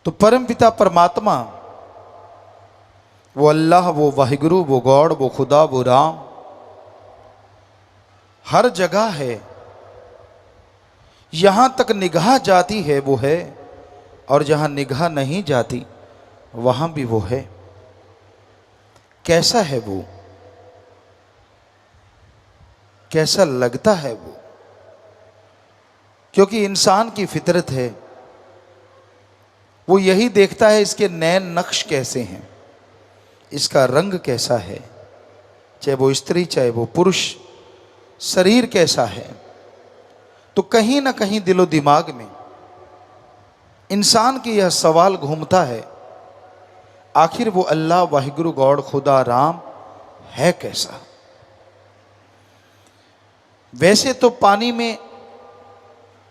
तो परम पिता परमात्मा, वो अल्लाह, वो वाहिगुरु, वो गॉड, वो खुदा, वो राम हर जगह है। यहां तक निगाह जाती है वो है, और जहां निगाह नहीं जाती वहां भी वो है। कैसा है वो, कैसा लगता है वो? क्योंकि इंसान की फितरत है, वो यही देखता है इसके नैन नक्श कैसे हैं, इसका रंग कैसा है, चाहे वो स्त्री चाहे वो पुरुष, शरीर कैसा है। तो कहीं ना कहीं दिलो दिमाग में इंसान की यह सवाल घूमता है, आखिर वो अल्लाह वाहिगुरु गॉड खुदा राम है कैसा? वैसे तो पानी में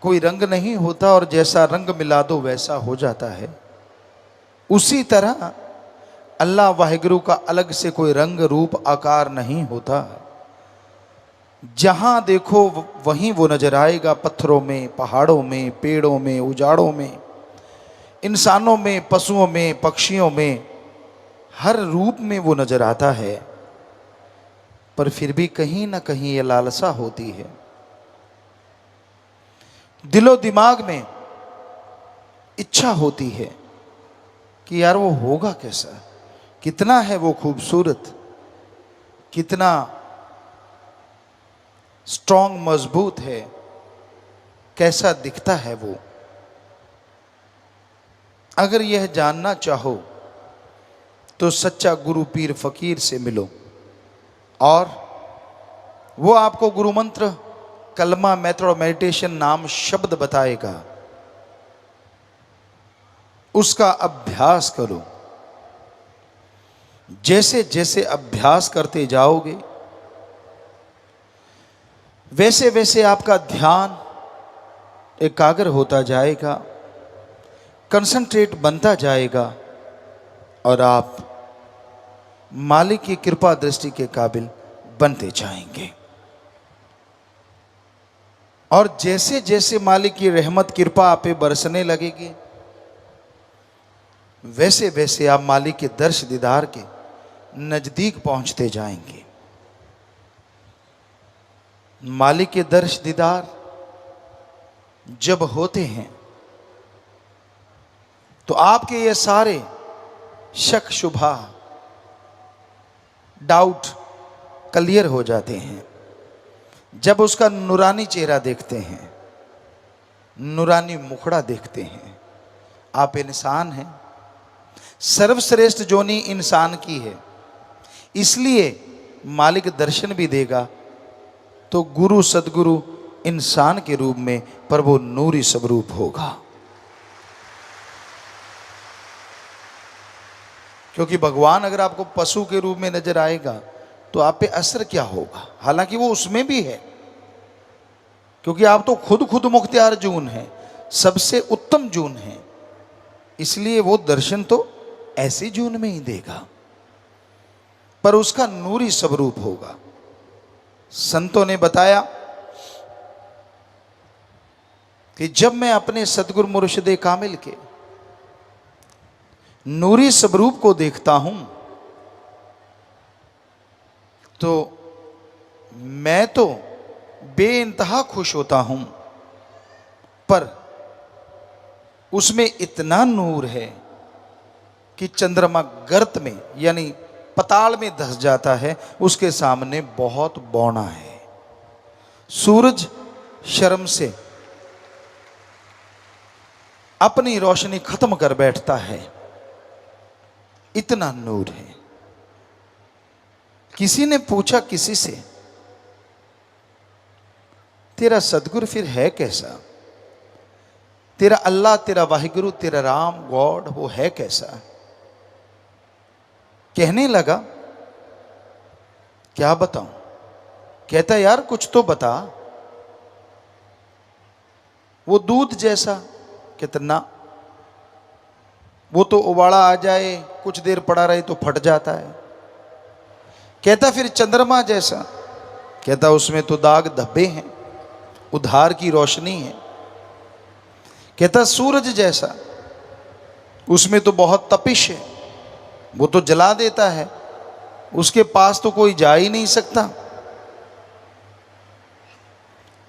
कोई रंग नहीं होता और जैसा रंग मिला दो वैसा हो जाता है। उसी तरह अल्लाह वाहिगुरु का अलग से कोई रंग रूप आकार नहीं होता। जहां देखो वहीं वो नजर आएगा, पत्थरों में, पहाड़ों में, पेड़ों में, उजाड़ों में, इंसानों में, पशुओं में, पक्षियों में, हर रूप में वो नजर आता है। पर फिर भी कहीं ना कहीं ये लालसा होती है, दिलो दिमाग में इच्छा होती है कि यार वो होगा कैसा, कितना है वो खूबसूरत, कितना स्ट्रॉन्ग मजबूत है, कैसा दिखता है वो। अगर यह जानना चाहो तो सच्चा गुरु पीर फकीर से मिलो, और वो आपको गुरु मंत्र, कलमा, मेथड और मेडिटेशन नाम शब्द बताएगा। उसका अभ्यास करो। जैसे जैसे अभ्यास करते जाओगे वैसे वैसे आपका ध्यान एकाग्र होता जाएगा, कंसंट्रेट बनता जाएगा, और आप मालिक की कृपा दृष्टि के काबिल बनते जाएंगे। और जैसे जैसे मालिक की रहमत कृपा आप पे बरसने लगेगी, वैसे वैसे आप मालिक के दर्श दीदार के नजदीक पहुंचते जाएंगे। मालिक के दर्श दीदार जब होते हैं तो आपके ये सारे शक शुबहा डाउट क्लियर हो जाते हैं। जब उसका नूरानी चेहरा देखते हैं, नूरानी मुखड़ा देखते हैं, आप इंसान हैं, सर्वश्रेष्ठ जोनी इंसान की है, इसलिए मालिक दर्शन भी देगा तो गुरु सदगुरु इंसान के रूप में, पर वो नूरी स्वरूप होगा। क्योंकि भगवान अगर आपको पशु के रूप में नजर आएगा तो आप पे असर क्या होगा? हालांकि वो उसमें भी है, क्योंकि आप तो खुद मुख्तियार जून है, सबसे उत्तम जून है, इसलिए वो दर्शन तो ऐसी जून में ही देगा, पर उसका नूरी स्वरूप होगा। संतों ने बताया कि जब मैं अपने सदगुरु मुर्शिदे कामिल के नूरी स्वरूप को देखता हूं तो मैं तो बेइंतहा खुश होता हूं, पर उसमें इतना नूर है कि चंद्रमा गर्त में यानी पताल में धंस जाता है, उसके सामने बहुत बौना है। सूरज शर्म से अपनी रोशनी खत्म कर बैठता है, इतना नूर है। किसी ने पूछा किसी से, तेरा सदगुरु फिर है कैसा? तेरा अल्लाह, तेरा वाहिगुरु, तेरा राम गॉड वो है कैसा? कहने लगा, क्या बताऊं? कहता यार कुछ तो बता। वो दूध जैसा। कितना? वो तो उबाला आ जाए, कुछ देर पड़ा रहे तो फट जाता है। कहता फिर चंद्रमा जैसा। कहता उसमें तो दाग धब्बे हैं, उधार की रोशनी है। कहता सूरज जैसा। उसमें तो बहुत तपिश है, वो तो जला देता है, उसके पास तो कोई जा ही नहीं सकता।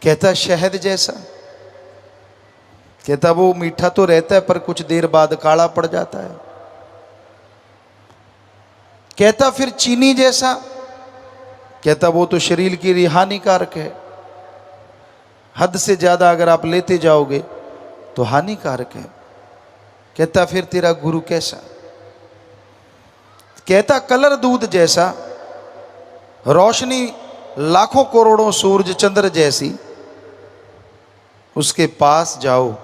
कहता शहद जैसा, कहता वो मीठा तो रहता है पर कुछ देर बाद काला पड़ जाता है। कहता फिर चीनी जैसा, कहता वो तो शरीर के लिए हानिकारक है, हद से ज्यादा अगर आप लेते जाओगे तो हानिकारक है। कहता फिर तेरा गुरु कैसा? कहता कलर दूध जैसा, रोशनी लाखों करोड़ों सूरज चंद्र जैसी, उसके पास जाओ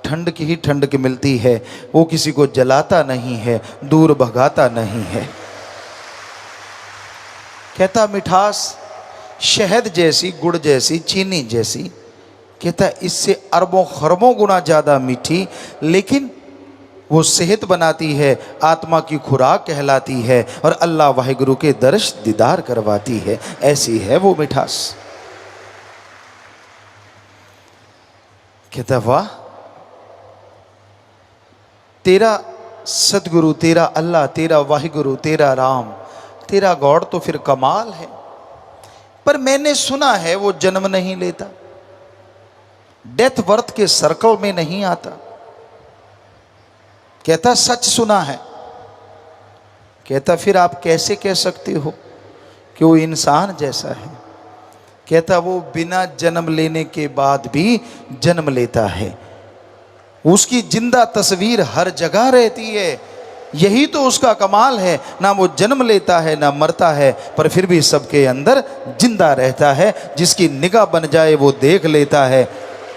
ठंड की ही ठंड की मिलती है, वो किसी को जलाता नहीं है, दूर भगाता नहीं है। कहता मिठास शहद जैसी, गुड़ जैसी, चीनी जैसी, कहता इससे अरबों खरबों गुना ज़्यादा मीठी, लेकिन वो सेहत बनाती है, आत्मा की खुराक कहलाती है और अल्लाह वाहिगुरु के दर्श दीदार करवाती है। ऐसी है वो मिठास। कहता वाह, तेरा सतगुरु, तेरा अल्लाह, तेरा वाहिगुरु, तेरा राम, तेरा गॉड तो फिर कमाल है। पर मैंने सुना है वो जन्म नहीं लेता, डेथ बर्थ के सर्कल में नहीं आता। कहता सच सुना है। कहता फिर आप कैसे कह सकते हो कि वो इंसान जैसा है? कहता वो बिना जन्म लेने के बाद भी जन्म लेता है, उसकी जिंदा तस्वीर हर जगह रहती है। यही तो उसका कमाल है, ना वो जन्म लेता है ना मरता है, पर फिर भी सबके अंदर जिंदा रहता है। जिसकी निगाह बन जाए वो देख लेता है,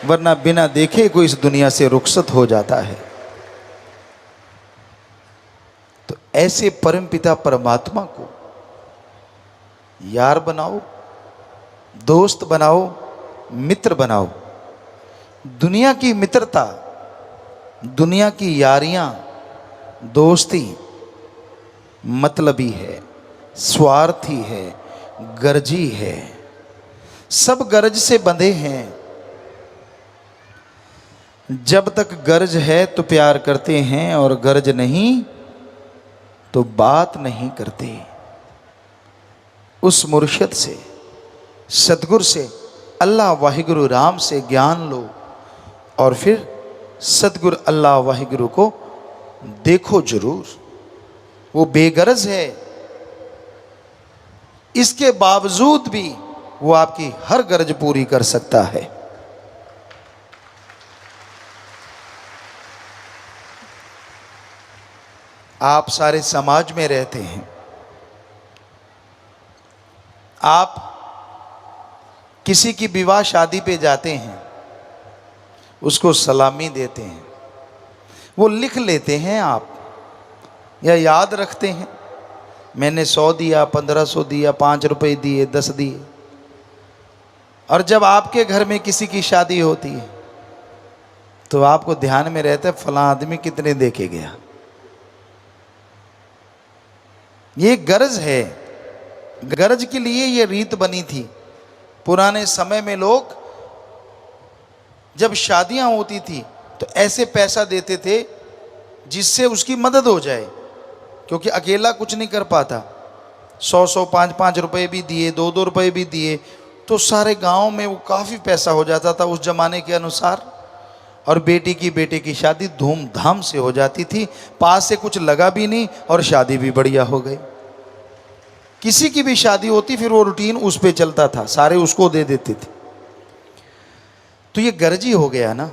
वरना बिना देखे कोई इस दुनिया से रुखसत हो जाता है। तो ऐसे परमपिता परमात्मा को यार बनाओ, दोस्त बनाओ, मित्र बनाओ। दुनिया की मित्रता, दुनिया की यारियां, दोस्ती मतलबी है, स्वार्थी है, गर्जी है, सब गर्ज से बंधे हैं। जब तक गर्ज है तो प्यार करते हैं, और गर्ज नहीं तो बात नहीं करते। उस मुर्शिद से, सतगुरु से, अल्लाह वाहिगुरु राम से ज्ञान लो, और फिर सतगुरु अल्लाह वाहिगुरु को देखो जरूर। वो बेगरज है, इसके बावजूद भी वो आपकी हर गरज पूरी कर सकता है। आप सारे समाज में रहते हैं, आप किसी की विवाह शादी पे जाते हैं, उसको सलामी देते हैं, वो लिख लेते हैं आप, या याद रखते हैं, मैंने 100 दिया, 1500 दिया, 5 रुपए दिए, 10 दिए। और जब आपके घर में किसी की शादी होती है तो आपको ध्यान में रहता है फलां आदमी कितने दे के गया। ये गरज है, गरज के लिए ये रीत बनी थी। पुराने समय में लोग जब शादियां होती थी तो ऐसे पैसा देते थे जिससे उसकी मदद हो जाए, क्योंकि अकेला कुछ नहीं कर पाता। 100-100, 5-5 रुपए भी दिए, 2-2 रुपए भी दिए तो सारे गांव में वो काफ़ी पैसा हो जाता था उस जमाने के अनुसार। और बेटी की शादी धूमधाम से हो जाती थी, पास से कुछ लगा भी नहीं और शादी भी बढ़िया हो गई। किसी की भी शादी होती फिर वो रूटीन उस पे चलता था, सारे उसको दे देते थे। तो ये गर्जी हो गया ना।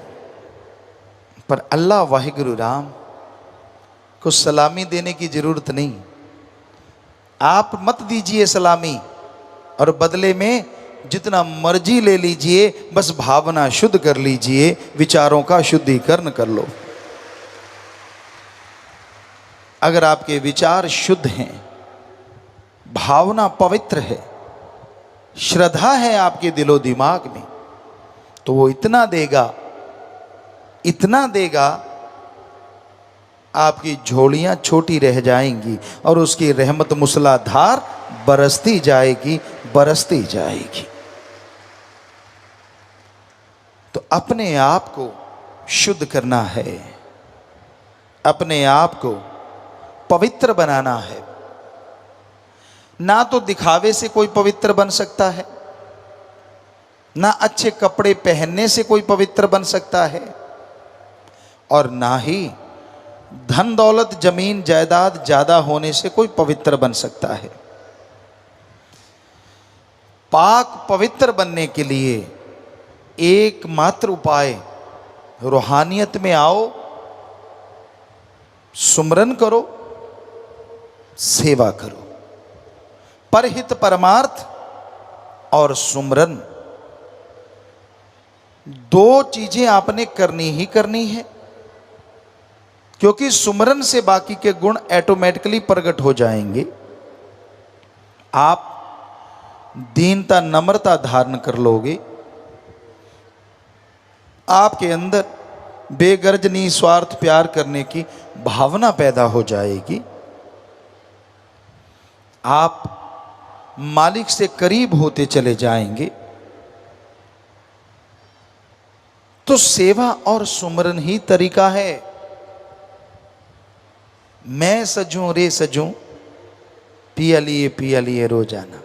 पर अल्लाह वाहिगुरु राम को सलामी देने की जरूरत नहीं। आप मत दीजिए सलामी, और बदले में जितना मर्जी ले लीजिए, बस भावना शुद्ध कर लीजिए, विचारों का शुद्धिकरण कर लो। अगर आपके विचार शुद्ध हैं, भावना पवित्र है, श्रद्धा है आपके दिलो दिमाग में, तो वो इतना देगा, इतना देगा, आपकी झोलियां छोटी रह जाएंगी और उसकी रहमत मूसलाधार बरसती जाएगी, बरसती जाएगी। तो अपने आप को शुद्ध करना है, अपने आप को पवित्र बनाना है। ना तो दिखावे से कोई पवित्र बन सकता है, ना अच्छे कपड़े पहनने से कोई पवित्र बन सकता है, और ना ही धन दौलत जमीन जायदाद ज्यादा होने से कोई पवित्र बन सकता है। पाक पवित्र बनने के लिए एकमात्र उपाय, रूहानियत में आओ, सुमरन करो, सेवा करो। परहित परमार्थ और सुमरन, दो चीजें आपने करनी ही करनी है, क्योंकि सुमरन से बाकी के गुण ऑटोमेटिकली प्रकट हो जाएंगे। आप दीनता नम्रता धारण कर लोगे, आपके अंदर बेगर्ज निस्वार्थ प्यार करने की भावना पैदा हो जाएगी। आप मालिक से करीब होते चले जाएंगे। तो सेवा और सुमरन ही तरीका है। मैं सजूं रे सजूं, पिया लिए रोजाना।